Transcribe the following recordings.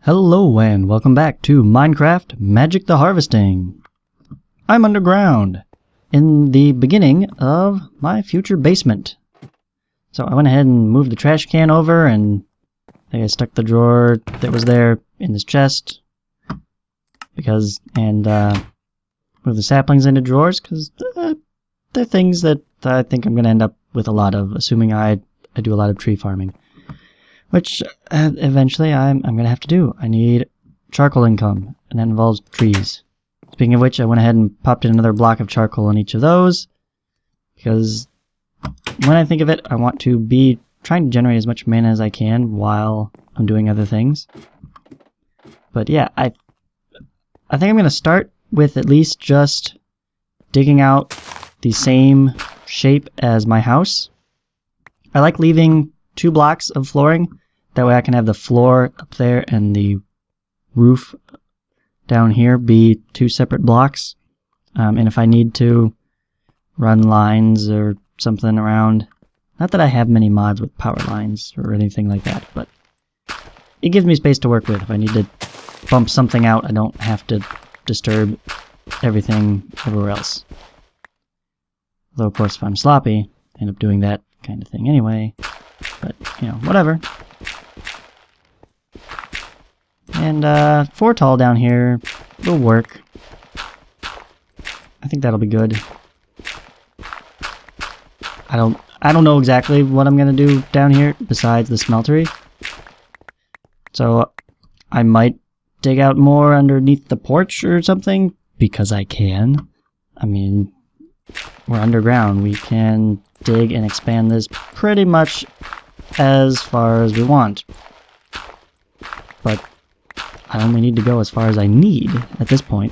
Hello and welcome back to Minecraft Magic the Harvesting. I'm underground in the beginning of my future basement. So I went ahead and moved the trash can over and I stuck the drawer that was there in this chest and moved the saplings into drawers because they're things that I think I'm going to end up with a lot of, assuming I do a lot of tree farming. Which, eventually, I'm going to have to do. I need charcoal income, and that involves trees. Speaking of which, I went ahead and popped in another block of charcoal in each of those, because when I think of it, I want to be trying to generate as much mana as I can while I'm doing other things. But yeah, I think I'm going to start with at least just digging out the same shape as my house. I like leaving 2 blocks of flooring. That way I can have the floor up there and the roof down here be 2 separate blocks. And if I need to run lines or something around, not that I have many mods with power lines or anything like that, but it gives me space to work with. If I need to bump something out, I don't have to disturb everything everywhere else. Though of course if I'm sloppy, I end up doing that kind of thing anyway. But, you know, whatever. And 4 tall down here will work. I think that'll be good. I don't know exactly what I'm gonna do down here besides the smeltery. So I might dig out more underneath the porch or something because I can. I mean, we're underground. We can dig and expand this pretty much as far as we want. But I only need to go as far as I need at this point.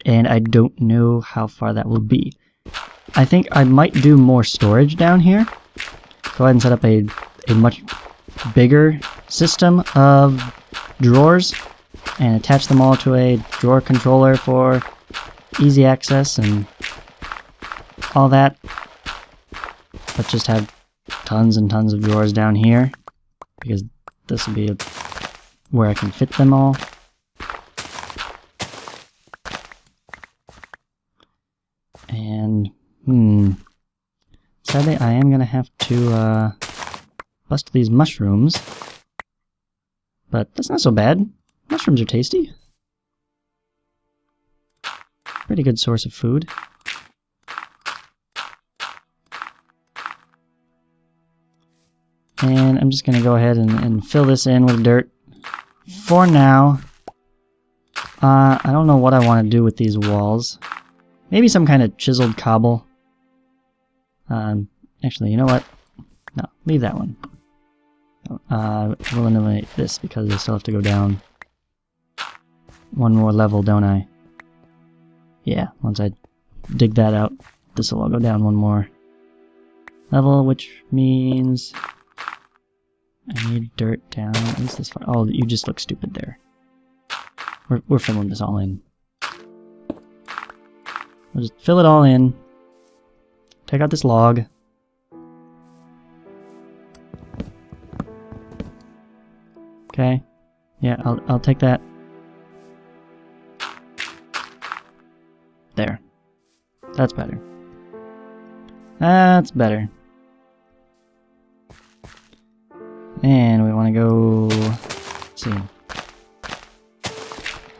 And I don't know how far that will be. I think I might do more storage down here. Go ahead and set up a much bigger system of drawers and attach them all to a drawer controller for easy access and all that. But just have tons and tons of drawers down here because this will be where I can fit them all. And sadly I am gonna have to bust these mushrooms, but that's not so bad. Mushrooms are tasty. Pretty good source of food. And I'm just going to go ahead and fill this in with dirt for now. I don't know what I want to do with these walls. Maybe some kind of chiseled cobble. Actually, you know what? No, leave that one. We'll eliminate this because I still have to go down one more level, don't I? Yeah, once I dig that out, this will all go down one more level, which means I need dirt down at least this far. Oh, you just look stupid there. We're filling this all in. We'll just fill it all in. Take out this log. Okay. Yeah, I'll take that. There. That's better. That's better. And we want to go, let's see,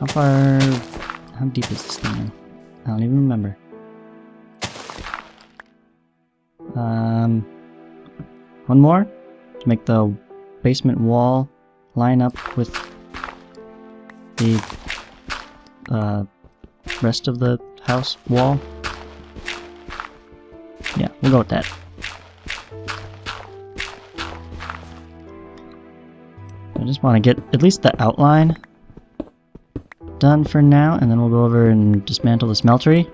how deep is this thing? I don't even remember. One more to make the basement wall line up with the rest of the house wall. Yeah, we'll go with that. I just want to get at least the outline done for now, and then we'll go over and dismantle the smeltery.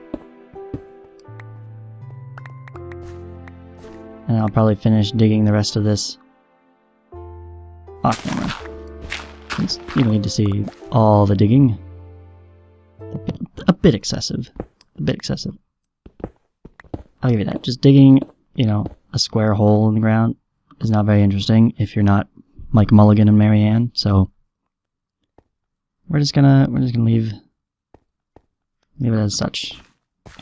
And I'll probably finish digging the rest of this off camera. Since you don't need to see all the digging. A bit excessive. A bit excessive. I'll give you that. Just digging, you know, a square hole in the ground is not very interesting if you're not like Mulligan and Marianne, so we're just gonna leave it as such.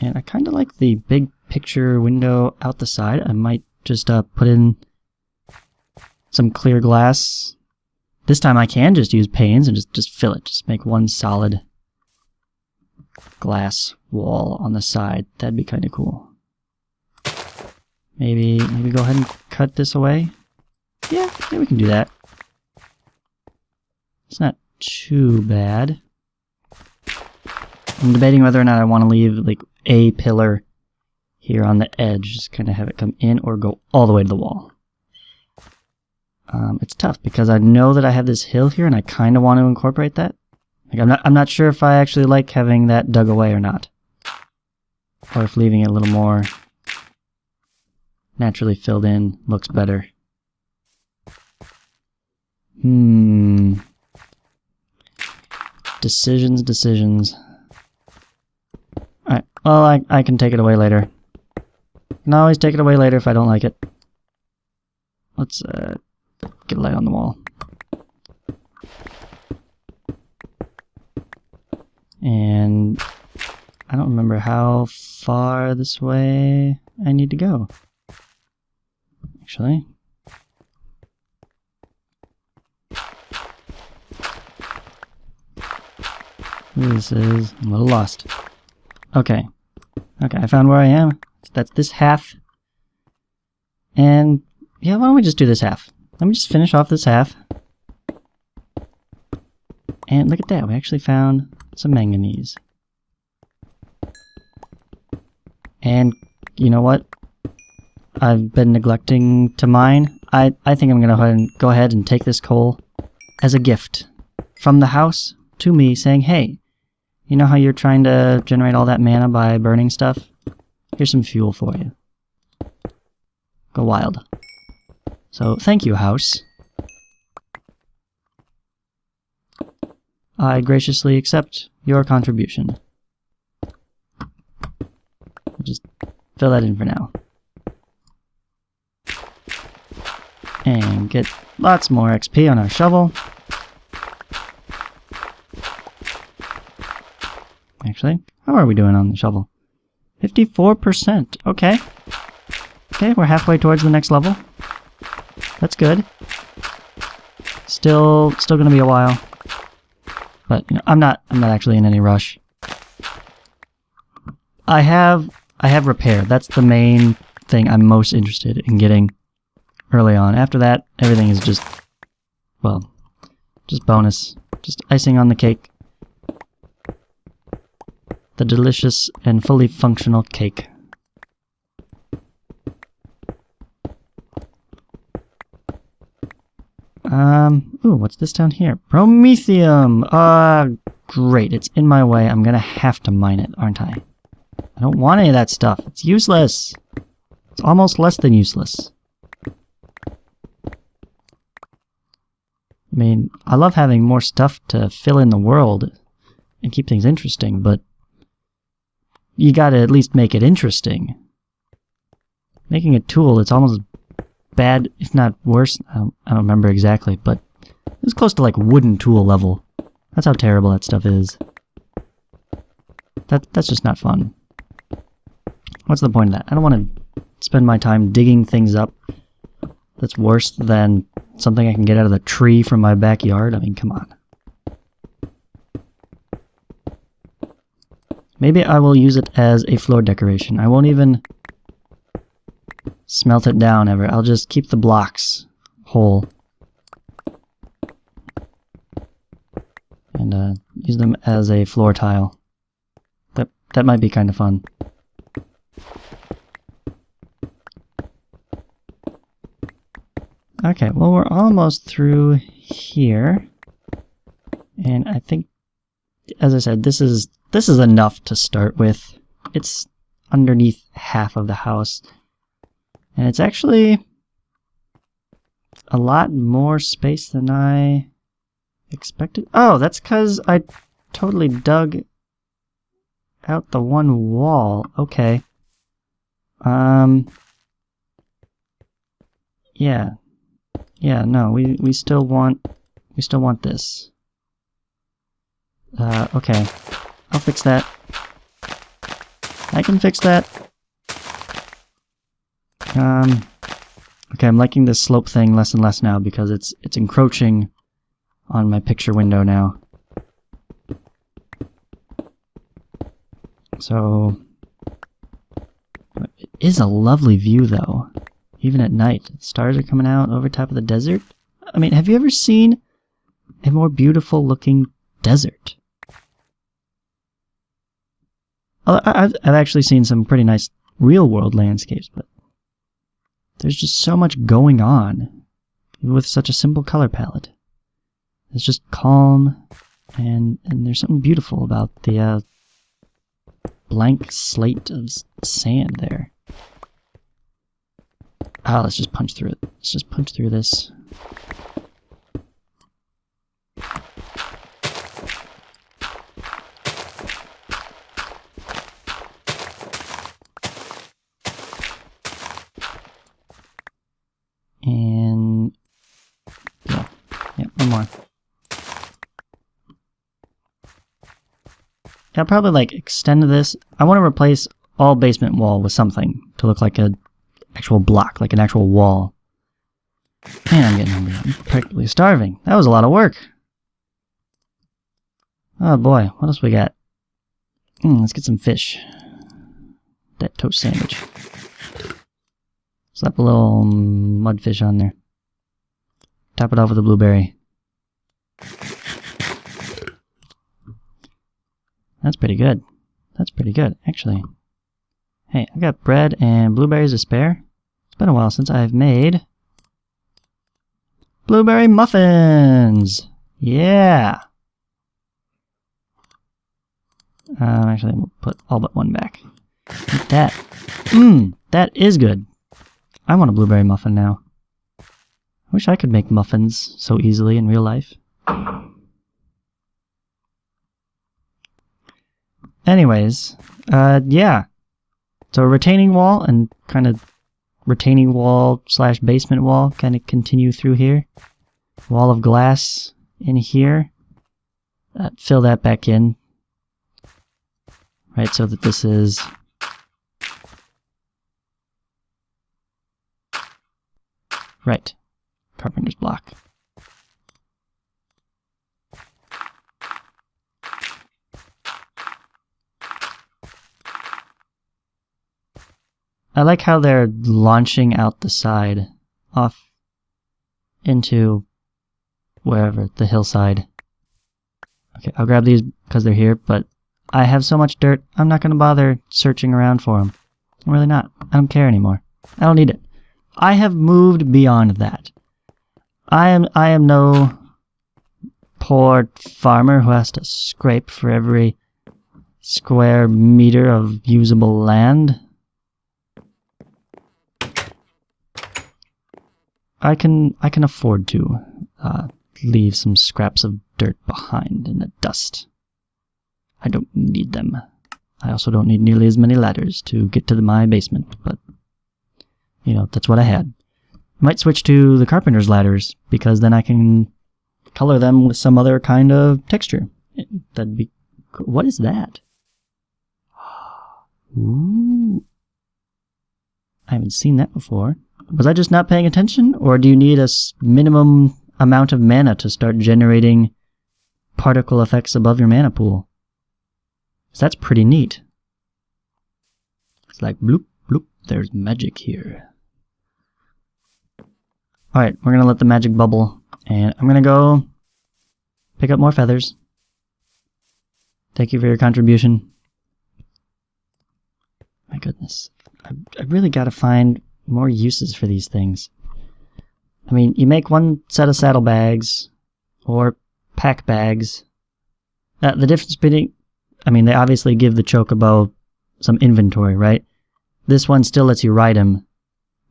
And I kind of like the big picture window out the side. I might just put in some clear glass. This time I can just use panes and just fill it. Just make one solid glass wall on the side. That'd be kind of cool. Maybe go ahead and cut this away. Yeah, we can do that. It's not too bad. I'm debating whether or not I want to leave like a pillar here on the edge, just kind of have it come in or go all the way to the wall. It's tough because I know that I have this hill here and I kind of want to incorporate that. Like I'm not sure if I actually like having that dug away or not. Or if leaving it a little more naturally filled in looks better. Decisions. Alright, well, I can take it away later. I can always take it away later if I don't like it. Let's get a light on the wall. And I don't remember how far this way I need to go. Actually. This is a little lost. Okay, I found where I am. That's this half. And yeah, why don't we just do this half? Let me just finish off this half. And look at that, we actually found some manganese. And you know what? I've been neglecting to mine. I think I'm gonna go ahead and take this coal as a gift from the house to me, saying, hey, you know how you're trying to generate all that mana by burning stuff? Here's some fuel for you. Go wild. So, thank you, house. I graciously accept your contribution. I'll just fill that in for now. And get lots more XP on our shovel. Actually, how are we doing on the shovel? 54%. Okay. Okay, we're halfway towards the next level. That's good. Still gonna be a while. But you know, I'm not actually in any rush. I have repair. That's the main thing I'm most interested in getting early on. After that, everything is just, well, just bonus. Just icing on the cake. The delicious and fully functional cake. Ooh, what's this down here? Promethium! Great, it's in my way. I'm gonna have to mine it, aren't I? I don't want any of that stuff. It's useless. It's almost less than useless. I mean, I love having more stuff to fill in the world and keep things interesting, but you gotta at least make it interesting. Making a tool, it's almost bad, if not worse. I don't remember exactly, but it was close to like wooden tool level. That's how terrible that stuff is. That's just not fun. What's the point of that? I don't want to spend my time digging things up that's worse than something I can get out of the tree from my backyard. I mean, come on. Maybe I will use it as a floor decoration. I won't even smelt it down ever. I'll just keep the blocks whole. And use them as a floor tile. That might be kind of fun. Okay, well we're almost through here. And I think, as I said, this is enough to start with. It's underneath half of the house. And it's actually a lot more space than I expected. Oh, that's because I totally dug out the one wall. Okay. Yeah. Yeah, no, we still want this. Okay. I'll fix that. I can fix that. Okay, I'm liking this slope thing less and less now because it's encroaching on my picture window now. So, it is a lovely view though, even at night. The stars are coming out over top of the desert. I mean, have you ever seen a more beautiful looking desert? I've actually seen some pretty nice real world landscapes, but there's just so much going on with such a simple color palette. It's just calm, and there's something beautiful about the blank slate of sand there. Oh, let's just punch through it. Let's just punch through this. And yeah, one more. I'll probably like extend this. I want to replace all basement wall with something to look like an actual block, like an actual wall. Man, I'm getting hungry. I'm practically starving. That was a lot of work. Oh boy, what else we got? Let's get some fish. That toast sandwich. Slap a little mudfish on there. Top it off with a blueberry. That's pretty good. That's pretty good, actually. Hey, I've got bread and blueberries to spare. It's been a while since I've made blueberry muffins! Yeah! Actually, we'll put all but one back. Eat that. That is good. I want a blueberry muffin now. I wish I could make muffins so easily in real life. Anyways, yeah. So a retaining wall and kind of retaining wall / basement wall kind of continue through here. Wall of glass in here. Fill that back in. Right, so that this is... Right. Carpenter's block. I like how they're launching out the side, off into wherever, the hillside. Okay, I'll grab these because they're here, but I have so much dirt, I'm not going to bother searching around for them. I'm really not. I don't care anymore. I don't need it. I have moved beyond that. I am no poor farmer who has to scrape for every square meter of usable land. I can afford to leave some scraps of dirt behind in the dust. I don't need them. I also don't need nearly as many ladders to get to my basement, but you know, that's what I had. Might switch to the carpenter's ladders, because then I can color them with some other kind of texture. That'd be cool. What is that? Ooh. I haven't seen that before. Was I just not paying attention? Or do you need a minimum amount of mana to start generating particle effects above your mana pool? So that's pretty neat. It's like bloop, bloop, there's magic here. Alright, we're gonna let the magic bubble, and I'm gonna go pick up more feathers. Thank you for your contribution. My goodness. I really gotta find more uses for these things. I mean, you make one set of saddlebags, or pack bags. The difference between... I mean, they obviously give the chocobo some inventory, right? This one still lets you ride him.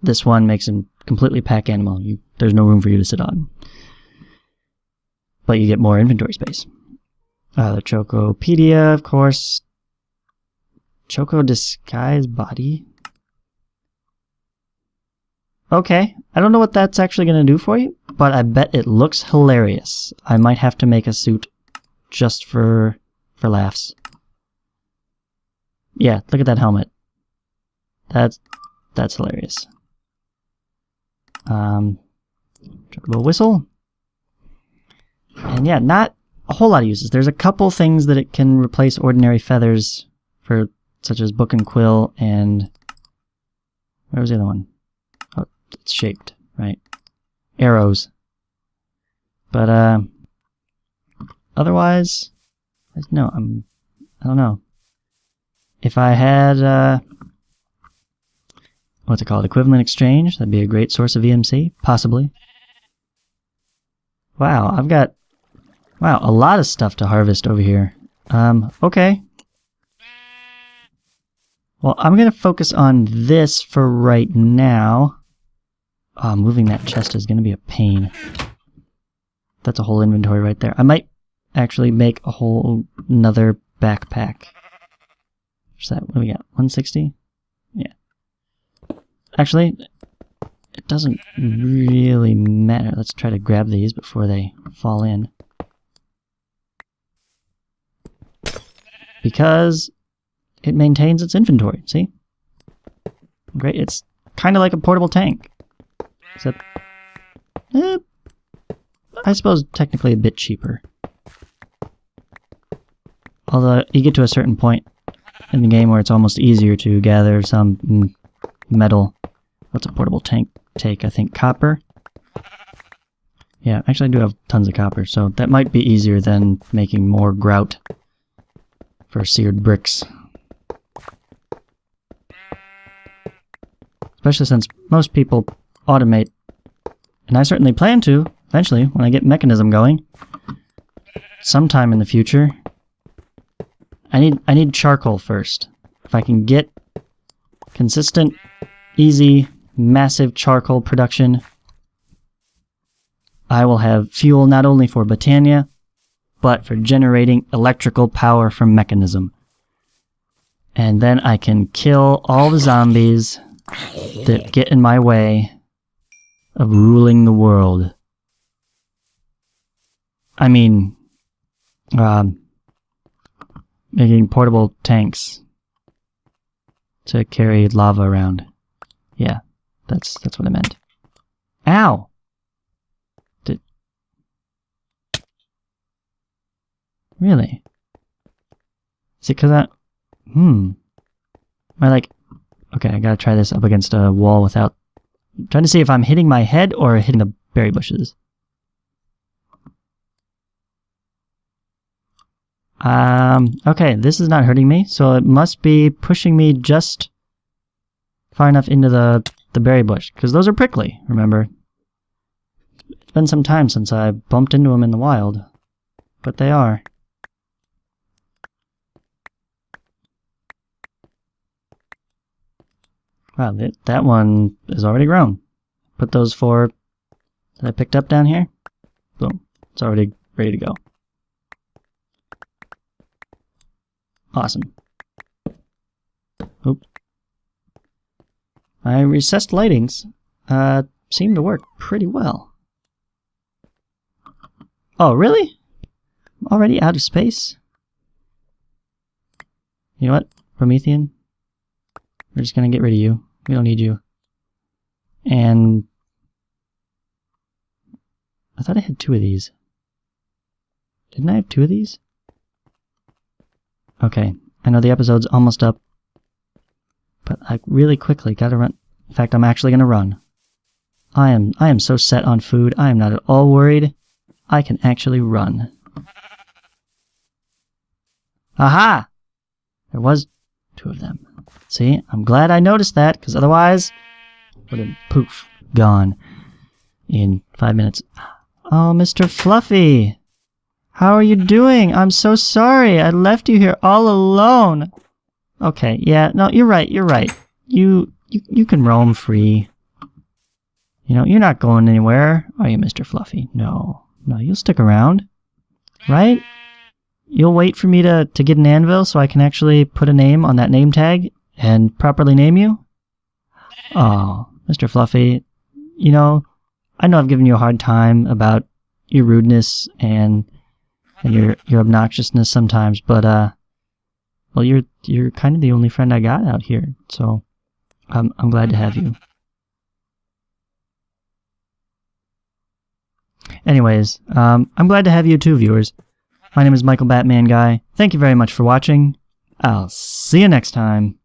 This one makes him completely pack animal. There's no room for you to sit on. But you get more inventory space. The Chocopedia, of course. Choco Disguise Body. Okay, I don't know what that's actually going to do for you, but I bet it looks hilarious. I might have to make a suit just for laughs. Yeah, look at that helmet. That's hilarious. Chocobo whistle. And yeah, not a whole lot of uses. There's a couple things that it can replace ordinary feathers for, such as book and quill, and where was the other one? Oh, it's shaped, right? Arrows. But otherwise, no, I don't know. If I had what's it called? Equivalent exchange, that'd be a great source of EMC, possibly. Wow, I've got a lot of stuff to harvest over here. Okay. Well, I'm going to focus on this for right now. Oh, moving that chest is going to be a pain. That's a whole inventory right there. I might actually make a whole another backpack. What's that? What do we got? 160? Yeah. Actually, it doesn't really matter. Let's try to grab these before they fall in. Because it maintains its inventory, see? Great, it's kind of like a portable tank. Except, I suppose technically a bit cheaper. Although you get to a certain point in the game where it's almost easier to gather some metal. What's a portable tank take? I think copper? Yeah, actually I do have tons of copper, so that might be easier than making more grout for seared bricks. Especially since most people automate, and I certainly plan to, eventually, when I get Mekanism going, sometime in the future. I need charcoal first. If I can get consistent, easy, massive charcoal production, I will have fuel not only for Botania, but for generating electrical power from Mekanism. And then I can kill all the zombies that get in my way of ruling the world. I mean, making portable tanks to carry lava around. Yeah, that's what I meant. Ow! Really? Is it because am I like... Okay, I gotta try this up against a wall without... I'm trying to see if I'm hitting my head or hitting the berry bushes. Okay, this is not hurting me, so it must be pushing me just far enough into the berry bush, because those are prickly, remember? It's been some time since I bumped into them in the wild, but they are. Wow, that one is already grown. Put those 4 that I picked up down here. Boom. It's already ready to go. Awesome. Oop. My recessed lightings seem to work pretty well. Oh, really? I'm already out of space? You know what, Promethean? We're just gonna get rid of you. We don't need you. And I thought I had 2 of these. Didn't I have 2 of these? Okay, I know the episode's almost up, but I really quickly gotta run. In fact, I'm actually gonna run. I am so set on food, I am not at all worried. I can actually run. Aha! There was 2 of them. See, I'm glad I noticed that, because otherwise, would have poof, gone in 5 minutes. Oh, Mr. Fluffy! How are you doing? I'm so sorry. I left you here all alone. Okay, yeah, no, you're right. You can roam free. You know, you're not going anywhere, are you, Mr. Fluffy? No, you'll stick around. Right? You'll wait for me to get an anvil so I can actually put a name on that name tag and properly name you? Oh, Mr. Fluffy, you know I've given you a hard time about your rudeness and and your obnoxiousness sometimes, but well, you're kind of the only friend I got out here, so I'm glad to have you. Anyways, I'm glad to have you too, viewers. My name is Michael Batman Guy. Thank you very much for watching. I'll see you next time.